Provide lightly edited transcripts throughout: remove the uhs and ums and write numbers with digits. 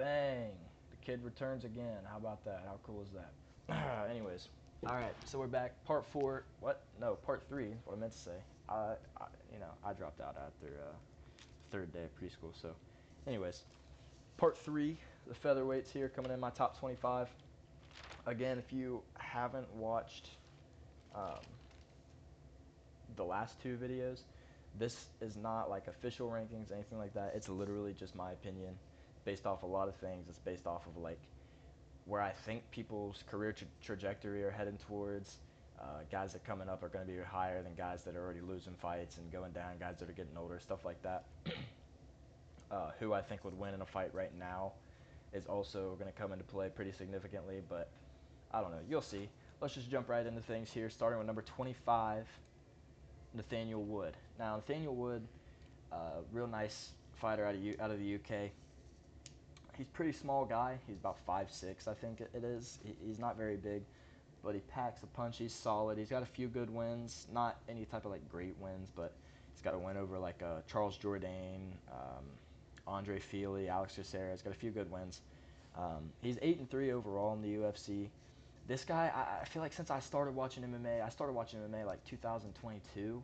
Bang! The kid returns again. How about that? How cool is that? Anyways, all right. So we're back. Part four. What? No, part three. Is what I meant to say. I dropped out after third day of preschool. So, anyways, part three. The featherweights here coming in my top 25. Again, if you haven't watched um, the last two videos, this is not like official rankings, anything like that. It's literally just my opinion, based off a lot of things. It's based off of like where I think people's career trajectory are heading towards. Guys that coming up are going to be higher than guys that are already losing fights, and going down guys that are getting older, stuff like that. Who I think would win in a fight right now is also going to come into play pretty significantly, but I don't know. You'll see. Let's just jump right into things here, starting with number 25, Nathaniel Wood. Now, Nathaniel Wood, real nice fighter out of the UK. He's a pretty small guy. He's about 5'6", I think it is. He's not very big, but he packs a punch. He's solid. He's got a few good wins. Not any type of like great wins, but he's got a win over like Charles Jourdain, Andre Fili, Alex Teixeira. He's got a few good wins. He's 8-3 overall in the UFC. This guy, I feel like since I started watching MMA, I started watching MMA like 2022,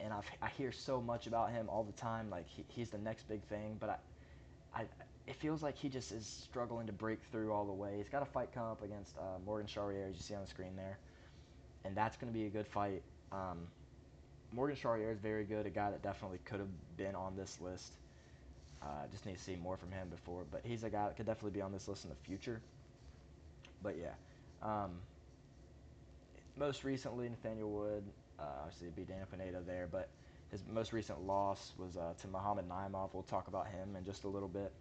and I hear so much about him all the time. Like he's the next big thing, but I it feels like he just is struggling to break through all the way. He's got a fight come up against Morgan Charrier, as you see on the screen there, and that's going to be a good fight. Morgan Charrier is very good, a guy that definitely could have been on this list. Just need to see more from him before, but he's a guy that could definitely be on this list in the future. But yeah, most recently Nathaniel Wood, obviously beat Dana Pineda there, but his most recent loss was to Muhammad Naimov. We'll talk about him in just a little bit.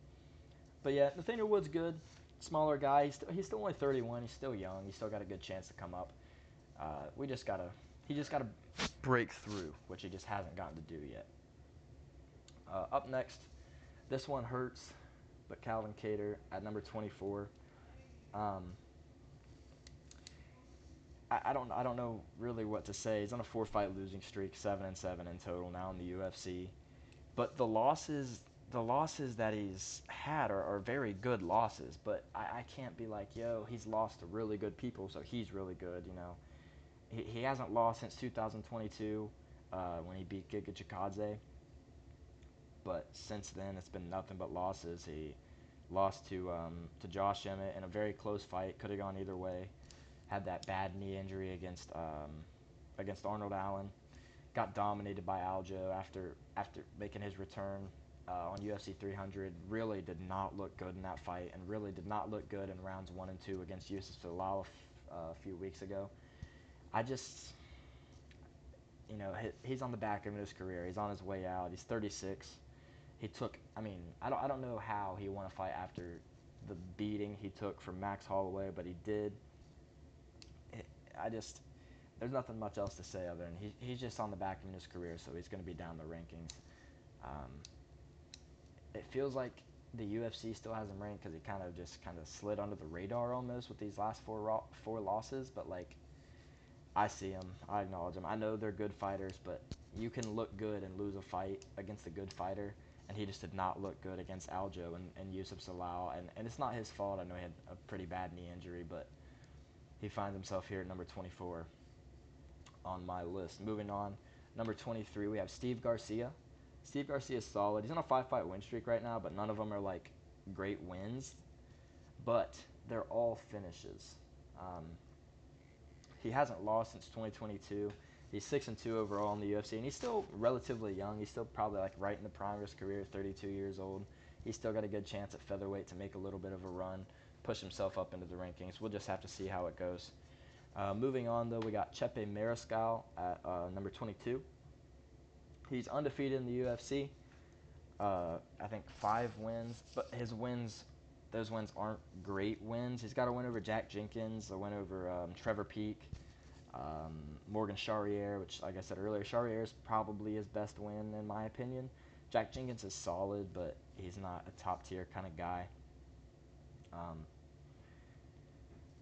But yeah, Nathaniel Wood's good. Smaller guy. He's still only 31. He's still young. He's still got a good chance to come up. He just gotta break through, which he just hasn't gotten to do yet. Up next, this one hurts, but Calvin Kattar at number 24. Um, I don't know really what to say. He's on a 4-fight losing streak, 7-7 in total now in the UFC. But the losses that he's had are very good losses. But I can't be like, yo, he's lost to really good people, so he's really good. He hasn't lost since 2022 when he beat Giga Chikadze. But since then, it's been nothing but losses. He lost to Josh Emmett in a very close fight. Could have gone either way. Had that bad knee injury against Arnold Allen. Got dominated by Aljo after making his return on UFC 300. Really did not look good in that fight, and really did not look good in rounds 1 and 2 against Yusuf Salal a few weeks ago. I just, he's on the back end of his career. He's on his way out. He's 36. I don't know how he won a fight after the beating he took from Max Holloway, but he did. There's nothing much else to say other than he's just on the back end of his career, so he's going to be down the rankings. Um, it feels like the UFC still has him ranked because he kind of slid under the radar almost with these last four losses, but like I see him, I acknowledge him. I know they're good fighters, but you can look good and lose a fight against a good fighter, and he just did not look good against Aljo and Yusuf Salal, and it's not his fault. I know he had a pretty bad knee injury, but he finds himself here at number 24 on my list. Moving on, number 23, we have Steve Garcia. Steve Garcia is solid. He's on a 5-fight win streak right now, but none of them are like great wins, but they're all finishes. Um, he hasn't lost since 2022. He's 6-2 overall in the UFC, and he's still relatively young. He's still probably like right in the prime of his career, 32 years old. He's still got a good chance at featherweight to make a little bit of a run, push himself up into the rankings. We'll just have to see how it goes. Moving on, though, we got Chepe Mariscal at number 22. He's undefeated in the UFC. I think 5 wins, but those wins aren't great wins. He's got a win over Jack Jenkins, a win over Trevor Peek, Morgan Charrier, which, like I said earlier, Charrier is probably his best win in my opinion. Jack Jenkins is solid, but he's not a top tier kind of guy.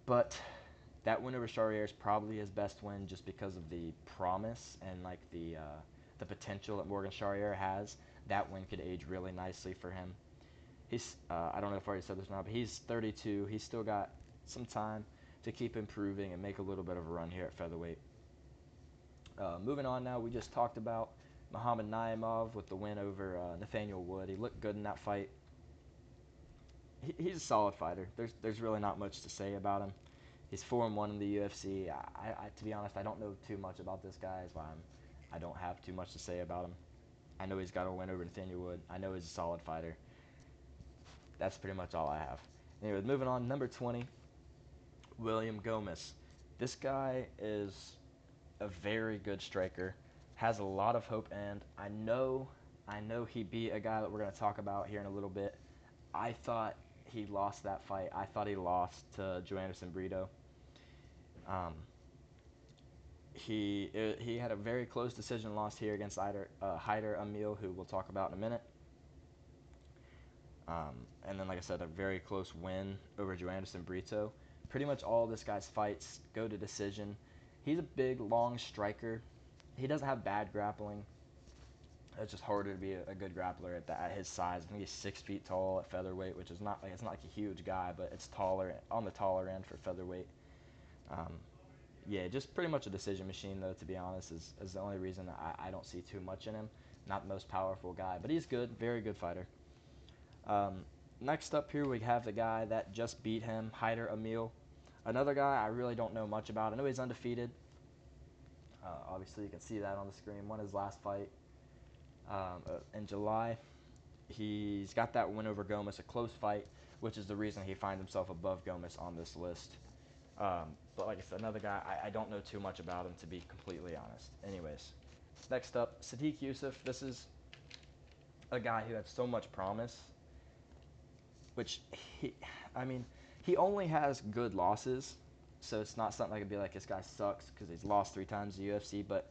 But that win over Charrier is probably his best win just because of the promise and like the potential that Morgan Charrier has. That win could age really nicely for him. He's I don't know if I already said this or not, but he's 32. He's still got some time to keep improving and make a little bit of a run here at featherweight. Moving on now, we just talked about Muhammad Naimov with the win over Nathaniel Wood. He looked good in that fight. He's a solid fighter. There's really not much to say about him. He's 4-1 in the UFC. To be honest, I don't know too much about this guy. That's why I don't have too much to say about him. I know he's got a win over Nathaniel Wood. I know he's a solid fighter. That's pretty much all I have. Anyway, moving on, number 20, William Gomez. This guy is a very good striker, has a lot of hope, and I know he beat a guy that we're going to talk about here in a little bit. I thought he lost that fight. I thought he lost to Joanderson Brito. He had a very close decision loss here against Hyder Emil, who we'll talk about in a minute. And then, like I said, a very close win over Joanderson Brito. Pretty much all this guy's fights go to decision. He's a big, long striker. He doesn't have bad grappling. It's just harder to be a good grappler at his size. I think he's 6 feet tall at featherweight, which is not like it's not like a huge guy, but it's taller on the taller end for featherweight. Yeah, just pretty much a decision machine, though, to be honest, is the only reason I don't see too much in him. Not the most powerful guy, but he's good, very good fighter. Next up here, we have the guy that just beat him, Hyder Emil. Another guy I really don't know much about. I know he's undefeated. Obviously, you can see that on the screen. Won his last fight in July. He's got that win over Gomez, a close fight, which is the reason he finds himself above Gomez on this list. But like I said, another guy, I don't know too much about him, to be completely honest. Anyways, next up, Sadiq Yusuff. This is a guy who had so much promise, which he only has good losses, so it's not something I could be like, this guy sucks because he's lost 3 times in the UFC, but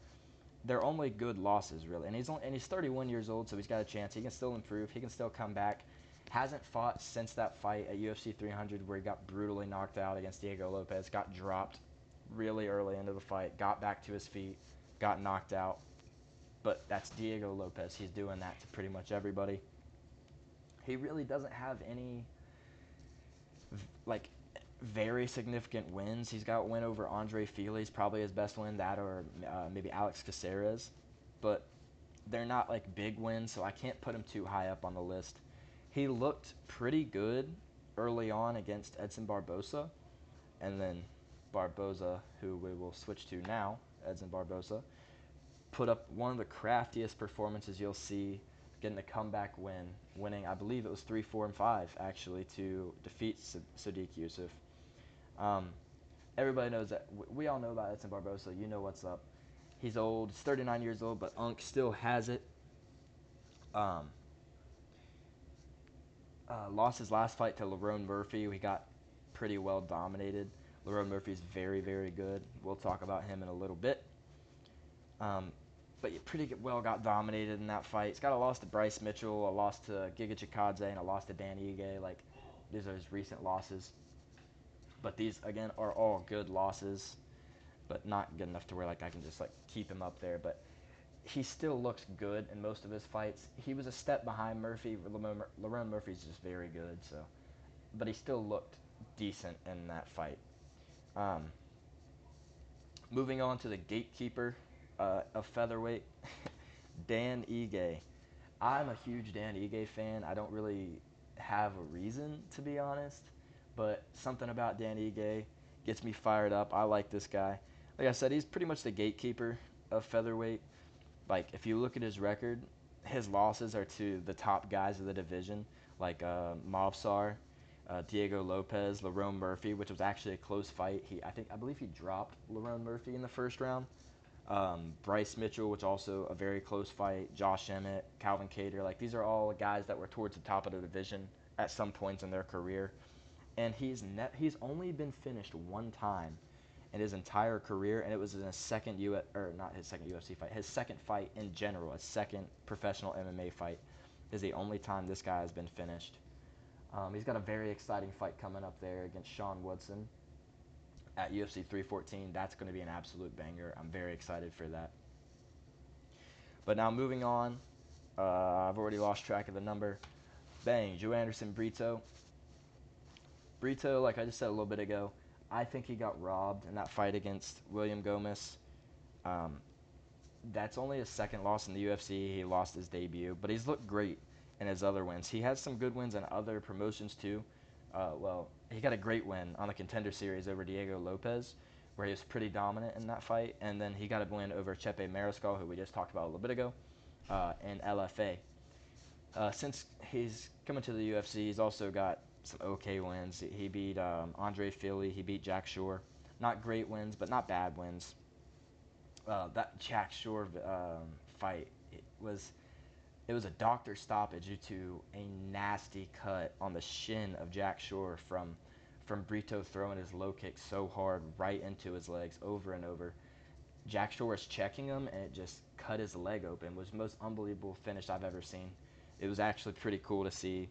they're only good losses, really. And he's 31 years old, so he's got a chance. He can still improve. He can still come back. Hasn't fought since that fight at UFC 300 where he got brutally knocked out against Diego Lopez, got dropped really early into the fight, got back to his feet, got knocked out. But that's Diego Lopez. He's doing that to pretty much everybody. He really doesn't have any like very significant wins. He's got a win over Andre Fili's probably his best win, that or maybe Alex Caceres, but they're not like big wins, so I can't put him too high up on the list. He looked pretty good early on against Edson Barboza, and then Barboza, who we will switch to now, Edson Barboza, put up one of the craftiest performances you'll see, getting a comeback win, winning, I believe it was 3, 4, and 5, actually, to defeat Sadiq Yusuff. Everybody knows that. We all know about Edson Barboza. You know what's up. He's old. He's 39 years old, but Unk still has it. Lost his last fight to Lerone Murphy. We got pretty well dominated. Lerone Murphy's very, very good. We'll talk about him in a little bit. But you pretty well got dominated in that fight. He's got a loss to Bryce Mitchell, a loss to Giga Chikadze, and a loss to Dan Ige. Like, these are his recent losses. But these, again, are all good losses, but not good enough to where like I can just like keep him up there. But he still looks good in most of his fights. He was a step behind Murphy. Lerone Murphy's just very good, so, but he still looked decent in that fight. Moving on to the gatekeeper of featherweight, Dan Ige. I'm a huge Dan Ige fan. I don't really have a reason, to be honest, but something about Dan Ige gets me fired up. I like this guy. Like I said, he's pretty much the gatekeeper of featherweight. Like, if you look at his record, his losses are to the top guys of the division, like Movsar, Diego Lopez, Lerone Murphy, which was actually a close fight. I believe he dropped Lerone Murphy in the first round. Bryce Mitchell, which also a very close fight. Josh Emmett, Calvin Kattar, like these are all guys that were towards the top of the division at some points in their career. And he's only been finished one time in his entire career, and it was in his second not his second UFC fight, his second fight in general, his second professional MMA fight is the only time this guy has been finished. He's got a very exciting fight coming up there against Sean Woodson at UFC 314. That's going to be an absolute banger. I'm very excited for that. But now moving on, I've already lost track of the number. Bang, Joe Anderson Brito. Brito, like I just said a little bit ago, I think he got robbed in that fight against William Gomez. Um, that's only his second loss in the UFC. He lost his debut, but he's looked great in his other wins. He has some good wins in other promotions too. Well, he got a great win on the Contender Series over Diego Lopez, where he was pretty dominant in that fight, and then he got a win over Chepe Mariscal, who we just talked about a little bit ago, in LFA. Since he's coming to the UFC, he's also got some okay wins. He beat Andre Fili. He beat Jack Shore. Not great wins, but not bad wins. That Jack Shore fight, it was a doctor stoppage due to a nasty cut on the shin of Jack Shore from Brito throwing his low kick so hard right into his legs over and over. Jack Shore was checking him, and it just cut his leg open. It was the most unbelievable finish I've ever seen. It was actually pretty cool to see.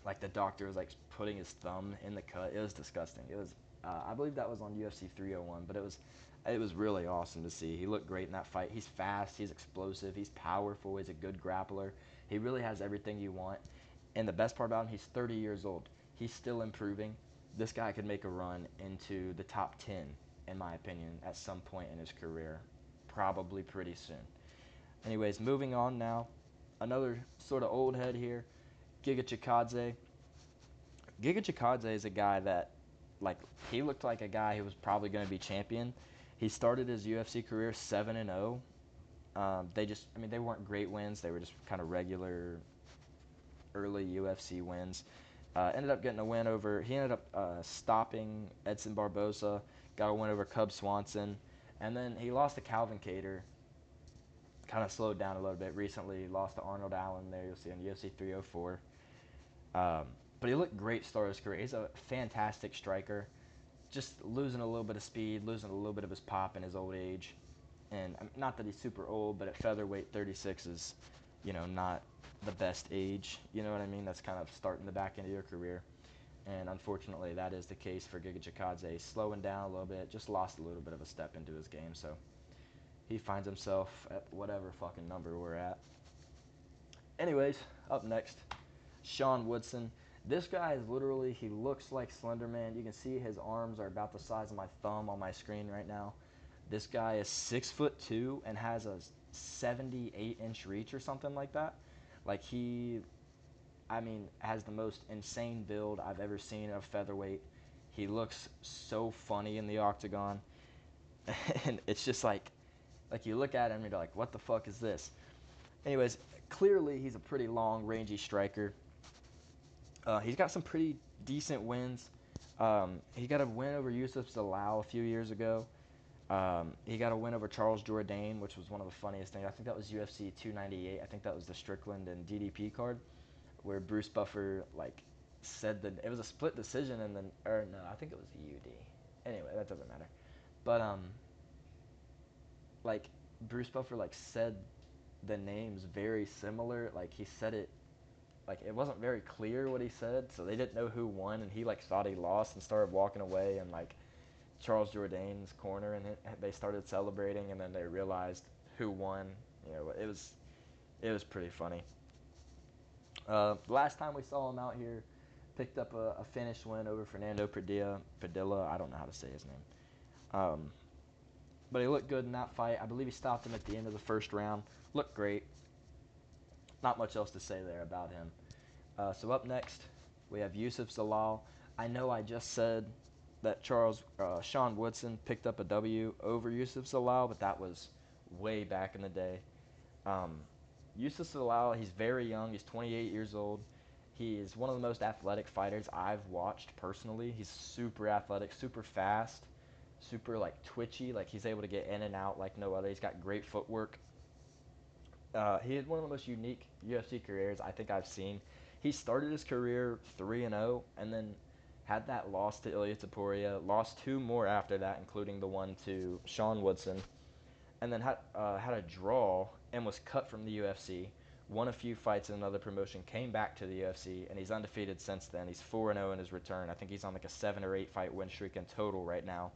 Like the doctor was like putting his thumb in the cut. It was disgusting. It was, I believe that was on UFC 301, but it was really awesome to see. He looked great in that fight. He's fast. He's explosive. He's powerful. He's a good grappler. He really has everything you want. And the best part about him, he's 30 years old. He's still improving. This guy could make a run into the top 10, in my opinion, at some point in his career, probably pretty soon. Anyways, moving on now. Another sort of old head here, Giga Chikadze. Giga Chikadze is a guy that, like, he looked like a guy who was probably going to be champion. He started his UFC career 7-0. They weren't great wins. They were just kind of regular early UFC wins. Ended up getting a win over. He ended up stopping Edson Barboza. Got a win over Cub Swanson, and then he lost to Calvin Kattar. Kind of slowed down a little bit recently. He lost to Arnold Allen there. You'll see on UFC 304. But he looked great to start his career. He's a fantastic striker. Just losing a little bit of speed, losing a little bit of his pop in his old age. And not that he's super old, but at featherweight, 36 is, not the best age. You know what I mean? That's kind of starting the back end of your career. And unfortunately, that is the case for Giga Chikadze. He's slowing down a little bit, just lost a little bit of a step into his game. So he finds himself at whatever fucking number we're at. Anyways, up next, Sean Woodson. This guy is literally, he looks like Slender Man. You can see his arms are about the size of my thumb on my screen right now. This guy is 6'2" and has a 78-inch reach or something like that. Like has the most insane build I've ever seen of featherweight. He looks so funny in the octagon. And it's just like you look at him and you're like, what the fuck is this? Anyways, clearly he's a pretty long, rangy striker. He's got some pretty decent wins. He got a win over Yusuf Zalal a few years ago. He got a win over Charles Jourdain, which was one of the funniest things. I think that was UFC 298. I think that was the Strickland and DDP card, where Bruce Buffer said that it was a split decision, and then no, I think it was a UD. Anyway, that doesn't matter. But Bruce Buffer said the names very similar. He said it it wasn't very clear what he said, so they didn't know who won, and he thought he lost and started walking away, and Charles Jourdain's corner, and they started celebrating, and then they realized who won. It was pretty funny. Last time we saw him out here, picked up a finish win over Fernando Padilla. I don't know how to say his name. But he looked good in that fight. I believe he stopped him at the end of the first round. Looked great. Not much else to say there about him. So up next, we have Yusuf Zalal. I know I just said that Sean Woodson picked up a W over Yusuf Zalal, but that was way back in the day. Yusuf Zalal, he's very young. He's 28 years old. He is one of the most athletic fighters I've watched personally. He's super athletic, super fast, super twitchy. He's able to get in and out like no other. He's got great footwork. He had one of the most unique UFC careers I think I've seen. He started his career 3-0 and then had that loss to Ilia Topuria, lost two more after that, including the one to Sean Woodson, and then had a draw and was cut from the UFC, won a few fights in another promotion, came back to the UFC, and he's undefeated since then. He's 4-0 in his return. I think he's on a 7 or 8 fight win streak in total right now.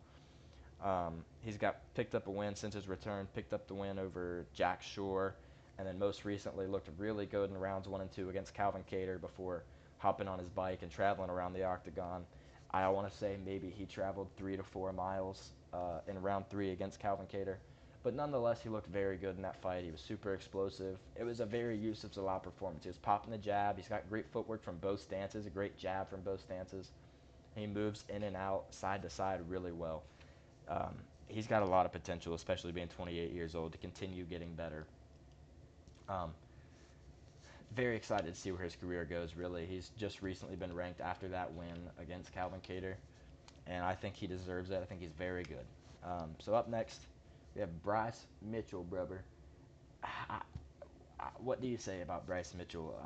He's picked up a win since his return, picked up the win over Jack Shore, and then most recently looked really good in rounds 1 and 2 against Calvin Kattar before hopping on his bike and traveling around the octagon. I want to say maybe he traveled 3 to 4 miles in round 3 against Calvin Kattar. But nonetheless, he looked very good in that fight. He was super explosive. It was a very Yusuf Zalal performance. He was popping the jab. He's got great footwork from both stances, a great jab from both stances. He moves in and out, side to side, really well. He's got a lot of potential, especially being 28 years old, to continue getting better. Um, Very excited to see where his career goes, really. He's just recently been ranked after that win against Calvin Kattar, and I think he deserves it. I think he's very good. So up next, we have Bryce Mitchell, brother. What do you say about Bryce Mitchell?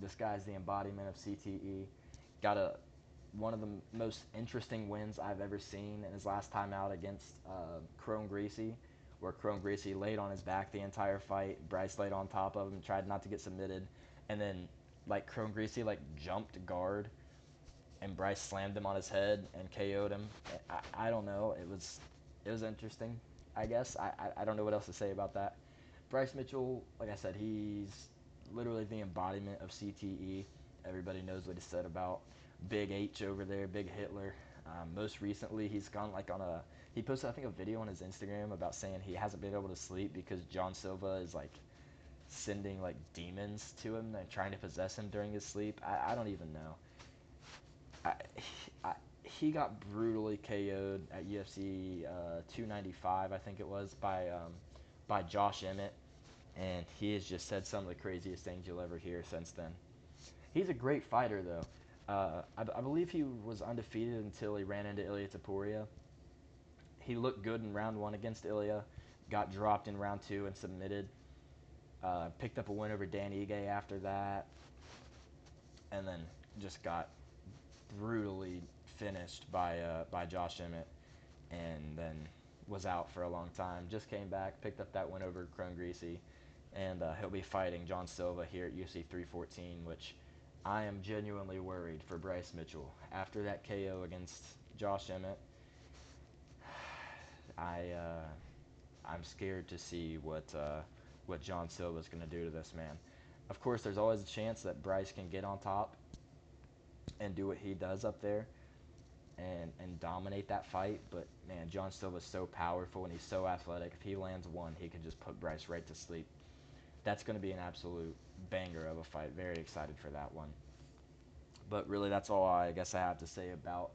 This guy's the embodiment of CTE. Got one of the most interesting wins I've ever seen in his last time out against Crone Gracie, where Crone Gracie laid on his back the entire fight. Bryce laid on top of him, tried not to get submitted, and then Crone Gracie jumped guard, and Bryce slammed him on his head and KO'd him. I don't know. It was interesting. I guess I don't know what else to say about that. Bryce Mitchell, like I said, he's literally the embodiment of CTE. Everybody knows what he said about Big H over there, Big Hitler. Most recently, he's gone he posted, I think, a video on his Instagram about saying he hasn't been able to sleep because John Silva is sending demons to him and trying to possess him during his sleep. I don't even know. I, he got brutally KO'd at UFC 295, I think it was, by Josh Emmett, and he has just said some of the craziest things you'll ever hear since then. He's a great fighter, though. I believe he was undefeated until he ran into Ilia Topuria. He looked good in round 1 against Ilia, got dropped in round 2 and submitted. Picked up a win over Dan Ige after that, and then just got brutally finished by Josh Emmett, and then was out for a long time. Just came back, picked up that win over Crone Gracie, and he'll be fighting John Silva here at UFC 314, which I am genuinely worried for Bryce Mitchell. After that KO against Josh Emmett, I'm scared to see what John Silva is going to do to this man. Of course, there's always a chance that Bryce can get on top and do what he does up there and dominate that fight. But, man, John Silva's so powerful and he's so athletic. If he lands one, he can just put Bryce right to sleep. That's going to be an absolute banger of a fight. Very excited for that one. But really, that's all I guess I have to say about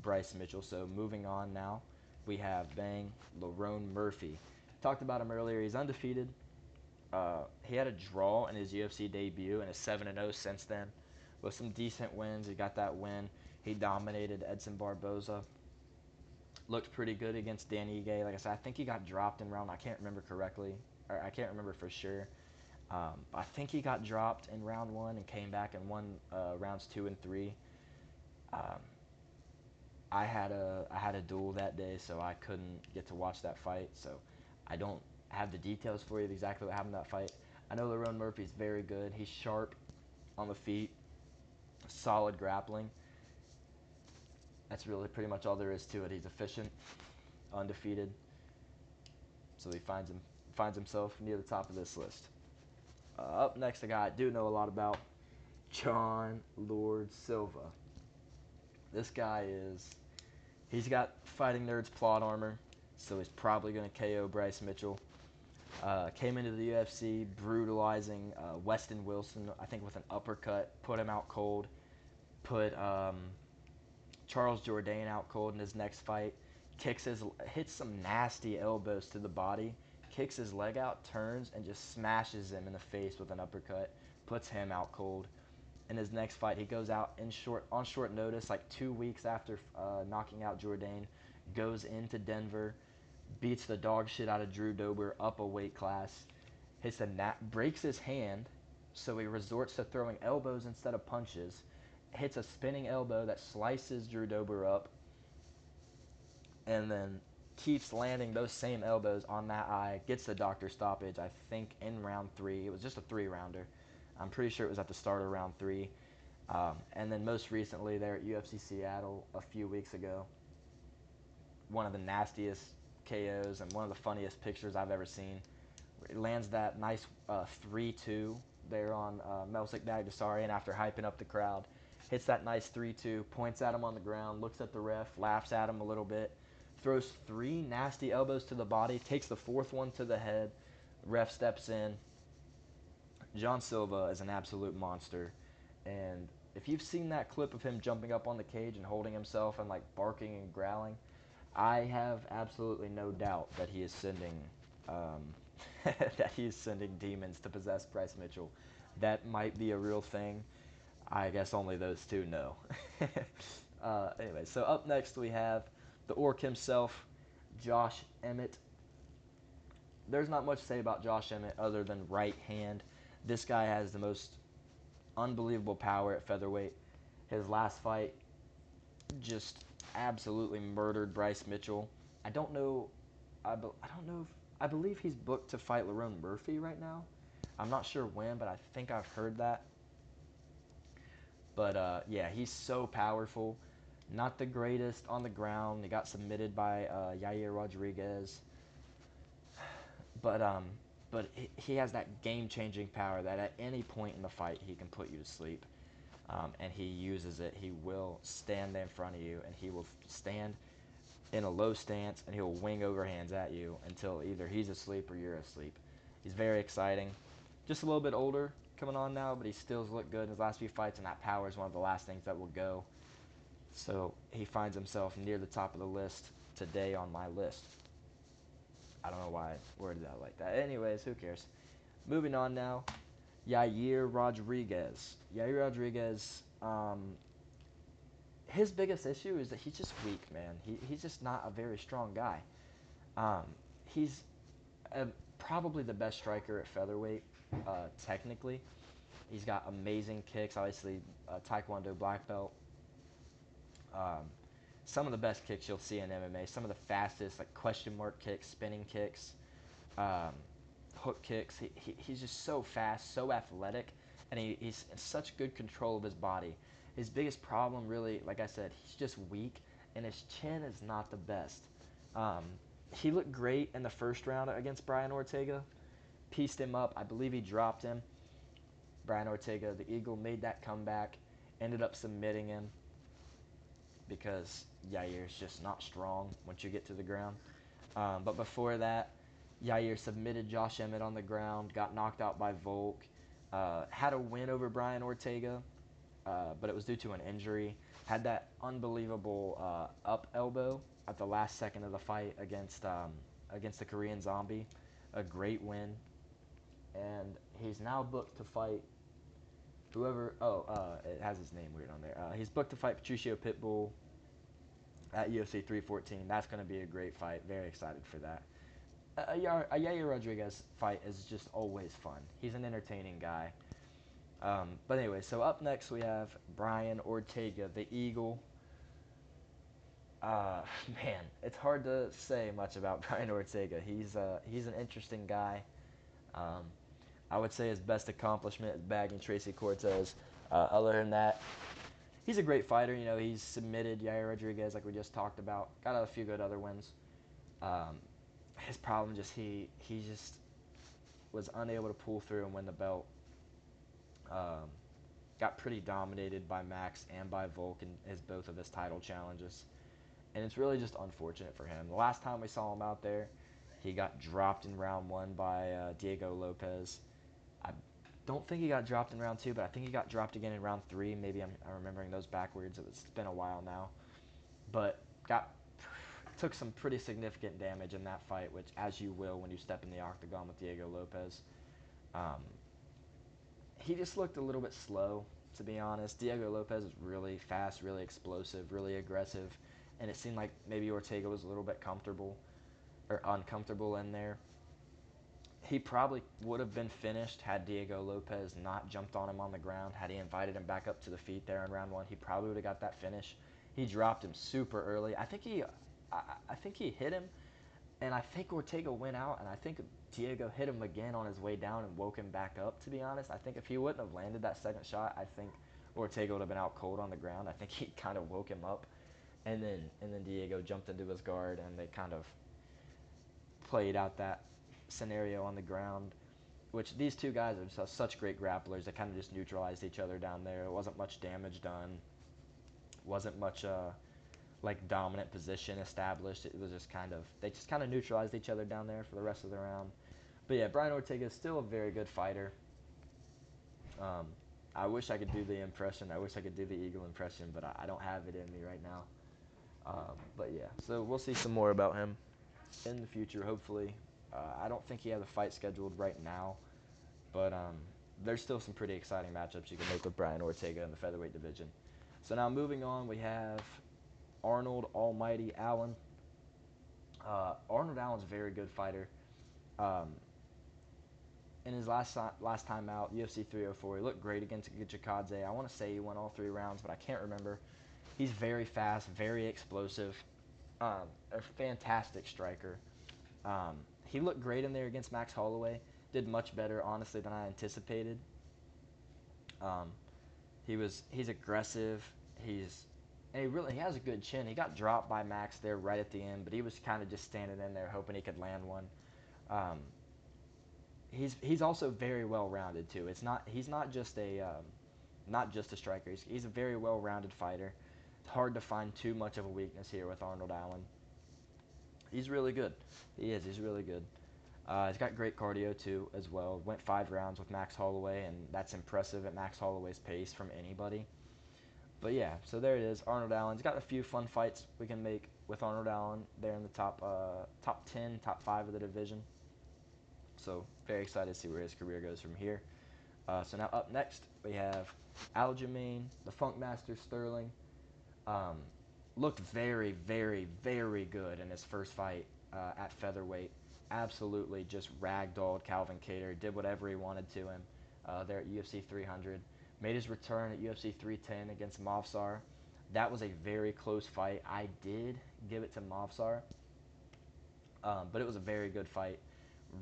Bryce Mitchell. So moving on now, we have Lerone Murphy. Talked about him earlier. He's undefeated. He had a draw in his UFC debut and is 7-0 since then with some decent wins. He got that win. He dominated Edson Barboza. Looked pretty good against Dan Ige. Like I said, I think he got dropped in round. I can't remember correctly, or I can't remember for sure. I think he got dropped in round 1 and came back and won rounds 2 and 3. I had a duel that day, so I couldn't get to watch that fight. So I don't have the details for you of exactly what happened in that fight. I know Lerone Murphy's very good. He's sharp on the feet, solid grappling. That's really pretty much all there is to it. He's efficient, undefeated. So he finds himself near the top of this list. Up next, a guy I do know a lot about, John Lord Silva. This guy he's got Fighting Nerds plot armor, so he's probably going to KO Bryce Mitchell. Came into the UFC brutalizing Weston Wilson, I think with an uppercut, put him out cold, put Charles Jourdain out cold in his next fight, hits some nasty elbows to the body, kicks his leg out, turns, and just smashes him in the face with an uppercut, puts him out cold. In his next fight, he goes out on short notice, 2 weeks after knocking out Jourdain, goes into Denver, beats the dog shit out of Drew Dober up a weight class, breaks his hand, so he resorts to throwing elbows instead of punches, hits a spinning elbow that slices Drew Dober up, and then keeps landing those same elbows on that eye, gets the doctor stoppage, I think, in round 3. It was just a 3-rounder. I'm pretty sure it was at the start of round 3. And then most recently there at UFC Seattle a few weeks ago, one of the nastiest KOs and one of the funniest pictures I've ever seen. He lands that nice 3-2 there on Melzik Bagdasarian after hyping up the crowd. Hits that nice 3-2, points at him on the ground, looks at the ref, laughs at him a little bit, throws 3 nasty elbows to the body, takes the 4th one to the head. Ref steps in. John Silva is an absolute monster. And if you've seen that clip of him jumping up on the cage and holding himself and like barking and growling, I have absolutely no doubt that he is sending that he is sending demons to possess Bryce Mitchell. That might be a real thing. I guess only those two know. Anyway, so up next we have the Orc himself, Josh Emmett. There's not much to say about Josh Emmett other than right hand. This guy has the most unbelievable power at featherweight. His last fight just absolutely murdered Bryce Mitchell. I don't know. I don't know. I believe he's booked to fight Lerone Murphy right now. I'm not sure when, but I think I've heard that. But yeah, he's so powerful. Not the greatest on the ground. He got submitted by Yair Rodriguez. But he has that game-changing power that at any point in the fight he can put you to sleep, and he uses it. He will stand in front of you, and he will stand in a low stance, and he'll wing overhands at you until either he's asleep or you're asleep. He's very exciting. Just a little bit older coming on now, but he still looked good in his last few fights, and that power is one of the last things that will go. So he finds himself near the top of the list today on my list. I don't know why I worded that like that. Anyways, who cares? Moving on now. Yair Rodriguez. Yair Rodriguez, his biggest issue is that he's just weak, man. He's just not a very strong guy. He's probably the best striker at featherweight, technically. He's got amazing kicks, obviously, Taekwondo black belt. Some of the best kicks you'll see in MMA. Some of the fastest, like question mark kicks, spinning kicks, hook kicks. He's just so fast, so athletic, and he's in such good control of his body. His biggest problem, really, like I said, he's just weak, and his chin is not the best. He looked great in the first round against Brian Ortega. Pieced him up. I believe he dropped him. Brian Ortega, the Eagle, made that comeback, ended up submitting him because Yair's just not strong once you get to the ground. But before that, Yair submitted Josh Emmett on the ground, got knocked out by Volk, had a win over Brian Ortega, but it was due to an injury. Had that unbelievable up elbow at the last second of the fight against the Korean Zombie. A great win. And he's now booked to fight whoever. It has his name weird on there. He's booked to fight Patricio Pitbull at UFC 314. That's going to be a great fight. Very excited for that. A Yair Rodriguez fight is just always fun. He's an entertaining guy. But anyway, so up next we have Brian Ortega, the Eagle. Man, it's hard to say much about Brian Ortega. He's an interesting guy. I would say his best accomplishment is bagging Tracy Cortez. Other than that, he's a great fighter. You know, he's submitted Yair Rodriguez like we just talked about. Got a few good other wins. His problem just he just was unable to pull through and win the belt. Got pretty dominated by Max and by Volk in both of his title challenges. And it's really just unfortunate for him. The last time we saw him out there, he got dropped in round 1 by Diego Lopez. I don't think he got dropped in round 2, but I think he got dropped again in round 3. Maybe I'm remembering those backwards. It's been a while now. But took some pretty significant damage in that fight, which, as you will when you step in the octagon with Diego Lopez. He just looked a little bit slow, to be honest. Diego Lopez is really fast, really explosive, really aggressive, and it seemed like maybe Ortega was a little bit comfortable or uncomfortable in there. He probably would have been finished had Diego Lopez not jumped on him on the ground. Had he invited him back up to the feet there in round 1, he probably would have got that finish. He dropped him super early. I think he hit him, and I think Ortega went out, and I think Diego hit him again on his way down and woke him back up, to be honest. I think if he wouldn't have landed that second shot, I think Ortega would have been out cold on the ground. I think he kind of woke him up, and then Diego jumped into his guard, and they kind of played out that scenario on the ground, which these two guys are just such great grapplers. They kind of just neutralized each other down there. It wasn't much damage done. Wasn't much like dominant position established. It was just kind of they just kind of neutralized each other down there for the rest of the round. But yeah, Brian Ortega is still a very good fighter. Um, I wish I could do the impression. I wish I could do the Eagle impression, but I don't have it in me right now. But yeah, so we'll see some more about him in the future, hopefully. I don't think he has a fight scheduled right now, but there's still some pretty exciting matchups you can make with Brian Ortega in the featherweight division. So now moving on, we have Arnold Almighty Allen. Arnold Allen's a very good fighter. Um, in his last time out, UFC 304, he looked great against Gichikadze. I want to say he won all 3 rounds, but I can't remember. He's very fast, very explosive, a fantastic striker. He looked great in there against Max Holloway. Did much better, honestly, than I anticipated. Um, he's aggressive. He has a good chin. He got dropped by Max there right at the end, but he was kind of just standing in there hoping he could land one. Um, he's also very well rounded too. He's not just a striker. He's a very well rounded fighter. It's hard to find too much of a weakness here with Arnold Allen. He's really good. He is. He's really good. He's got great cardio too, as well. Went 5 rounds with Max Holloway, and that's impressive at Max Holloway's pace from anybody. But yeah, so there it is. Arnold Allen's got a few fun fights we can make with Arnold Allen. They're in the top 10, top 5 of the division. So very excited to see where his career goes from here. So now up next we have Aljamain, the Funkmaster Sterling. Um, Looked very, very, very good in his first fight at featherweight. Absolutely just ragdolled Calvin Kattar. Did whatever he wanted to him there at UFC 300. Made his return at UFC 310 against Movsar. That was a very close fight. I did give it to Movsar, but it was a very good fight.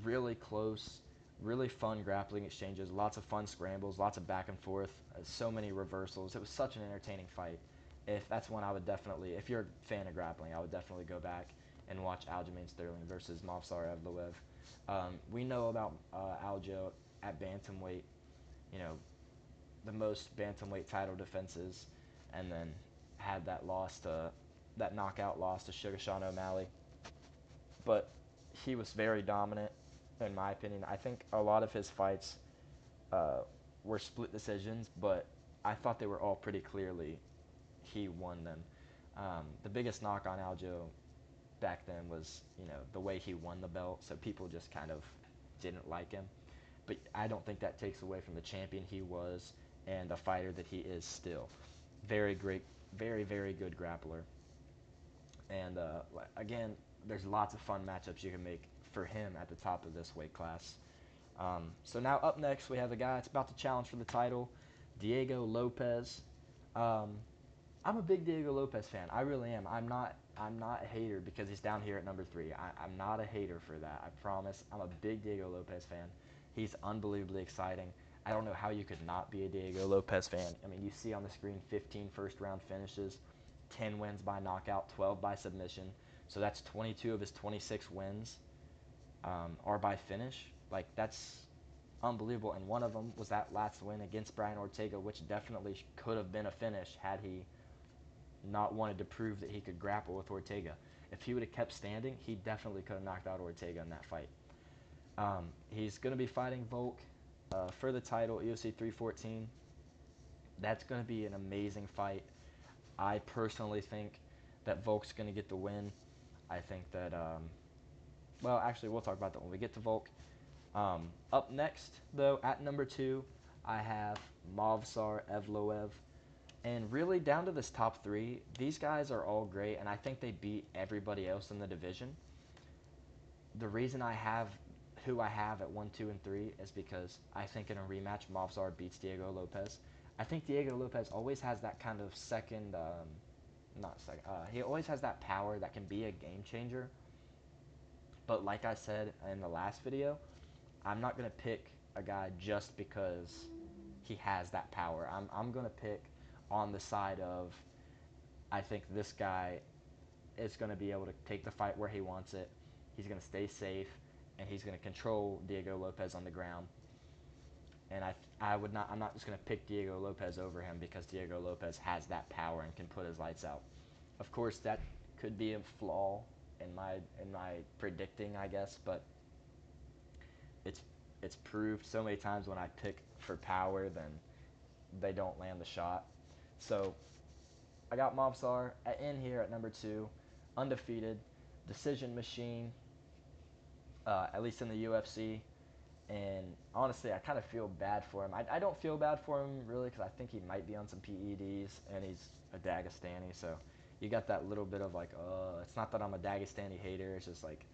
Really close, really fun grappling exchanges, lots of fun scrambles, lots of back and forth, so many reversals. It was such an entertaining fight. If that's one I would definitely, if you're a fan of grappling, I would definitely go back and watch Aljamain Sterling versus Movsar Evloev. We know about Aljo at bantamweight, you know, the most bantamweight title defenses, and then had that knockout loss to Sugar Sean O'Malley. But he was very dominant, in my opinion. I think a lot of his fights uh, were split decisions, but I thought they were all pretty clearly he won them. The biggest knock on Aljo back then was, the way he won the belt, so people just kind of didn't like him. But I don't think that takes away from the champion he was and the fighter that he is still. Very great, very, very good grappler. And again, there's lots of fun matchups you can make for him at the top of this weight class. So now up next, we have a guy that's about to challenge for the title, Diego Lopez. Um, I'm a big Diego Lopez fan. I really am. I'm not a hater because he's down here at number 3. I'm not a hater for that. I promise. I'm a big Diego Lopez fan. He's unbelievably exciting. I don't know how you could not be a Diego Lopez fan. I mean, you see on the screen 15 first-round finishes, 10 wins by knockout, 12 by submission. So that's 22 of his 26 wins are by finish. Like, that's unbelievable. And one of them was that last win against Brian Ortega, which definitely could have been a finish had he not wanted to prove that he could grapple with Ortega. If he would have kept standing, he definitely could have knocked out Ortega in that fight. He's going to be fighting Volk for the title, UFC 314. That's going to be an amazing fight. I personally think that Volk's going to get the win. I think that, well, actually, we'll talk about that when we get to Volk. Up next, though, at number 2, I have Movsar Evloev. And really, down to this top 3, these guys are all great, and I think they beat everybody else in the division. The reason I have who I have at 1, 2, and 3 is because I think in a rematch, Movsar beats Diego Lopez. I think Diego Lopez always has that kind of he always has that power that can be a game changer. But like I said in the last video, I'm not going to pick a guy just because he has that power. I'm going to pick on the side of I think this guy is going to be able to take the fight where he wants it. He's going to stay safe, and he's going to control Diego Lopez on the ground. And I'm not just going to pick Diego Lopez over him because Diego Lopez has that power and can put his lights out. Of course, that could be a flaw in my predicting, I guess, but it's it's proved so many times when I pick for power, then they don't land the shot. So I got Movsar in here at number 2, undefeated, decision machine, at least in the UFC. And honestly, I kind of feel bad for him. I don't feel bad for him really because I think he might be on some PEDs and he's a Dagestani. So you got that little bit of like, it's not that I'm a Dagestani hater. It's just like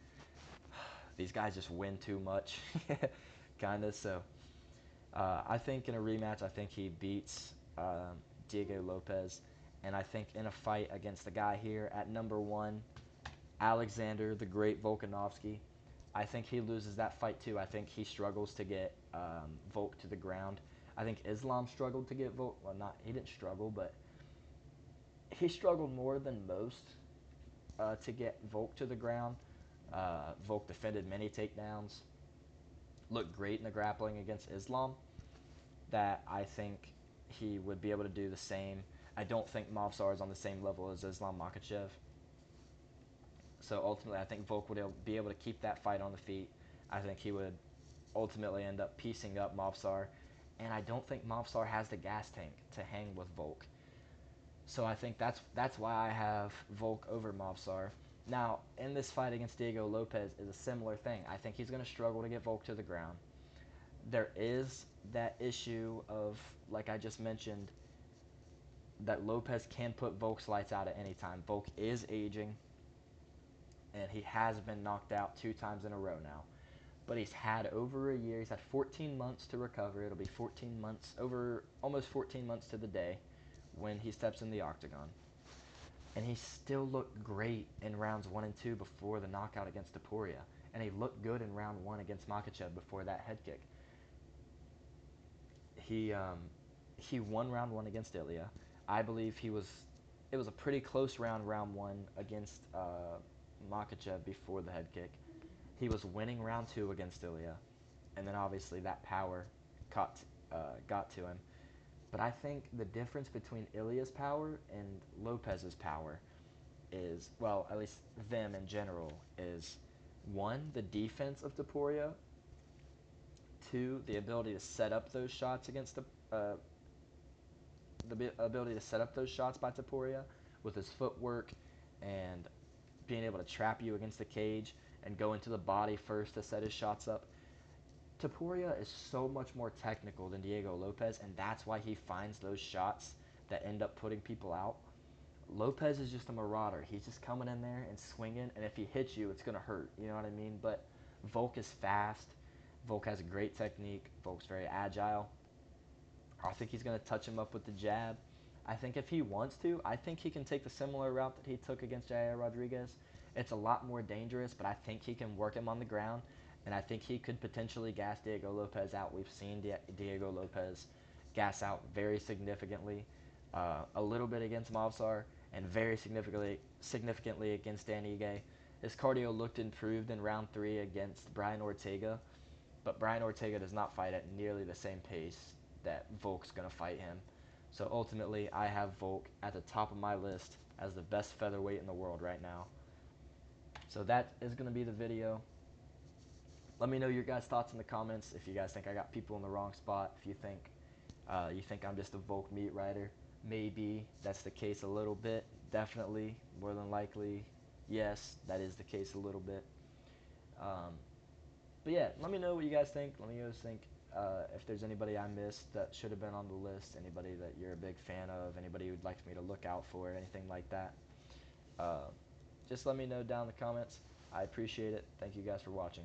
these guys just win too much, kind of. So I think in a rematch, I think he beats Diego Lopez. And I think in a fight against the guy here at number 1, Alexander the Great Volkanovski, I think he loses that fight too. I think he struggles to get Volk to the ground. I think Islam struggled to get Volk. Well, not he didn't struggle, but he struggled more than most to get Volk to the ground. Volk defended many takedowns, looked great in the grappling against Islam. That I think he would be able to do the same. I don't think Movsar is on the same level as Islam Makhachev. So ultimately, I think Volk would be able to keep that fight on the feet. I think he would ultimately end up piecing up Movsar. And I don't think Movsar has the gas tank to hang with Volk. So I think that's why I have Volk over Movsar. Now, in this fight against Diego Lopez is a similar thing. I think he's going to struggle to get Volk to the ground. There is that issue of, like I just mentioned, that Lopez can put Volk's lights out at any time. Volk is aging, and he has been knocked out 2 times in a row now. But he's had over a year. He's had 14 months to recover. It'll be 14 months, over almost 14 months to the day when he steps in the octagon. And he still looked great in rounds 1 and 2 before the knockout against Topuria. And he looked good in round 1 against Makhachev before that head kick. He won round 1 against Ilya. I believe it was a pretty close round 1 against Makhachev before the head kick. He was winning round 2 against Ilya, and then obviously that power got to him. But I think the difference between Ilya's power and Lopez's power is, well, at least them in general, is 1, the defense of Topuria, 2, the ability to set up those shots against the ability to set up those shots by Topuria with his footwork and being able to trap you against the cage and go into the body first to set his shots up. Topuria is so much more technical than Diego Lopez, and that's why he finds those shots that end up putting people out. Lopez is just a marauder. He's just coming in there and swinging, and if he hits you, it's going to hurt. You know what I mean? But Volk is fast. Volk has a great technique. Volk's very agile. I think he's going to touch him up with the jab. I think if he wants to, I think he can take the similar route that he took against Jair Rodriguez. It's a lot more dangerous, but I think he can work him on the ground, and I think he could potentially gas Diego Lopez out. We've seen Diego Lopez gas out very significantly, a little bit against Movsar, and very significantly against Dan Ige. His cardio looked improved in round 3 against Brian Ortega, but Brian Ortega does not fight at nearly the same pace that Volk's going to fight him. So ultimately, I have Volk at the top of my list as the best featherweight in the world right now. So that is going to be the video. Let me know your guys' thoughts in the comments. If you guys think I got people in the wrong spot, if you think I'm just a Volk meat rider, maybe that's the case a little bit. Definitely, more than likely, yes, that is the case a little bit. But yeah, let me know what you guys think. Let me know if there's anybody I missed that should have been on the list, anybody that you're a big fan of, anybody you'd like me to look out for, anything like that. Just let me know down in the comments. I appreciate it. Thank you guys for watching.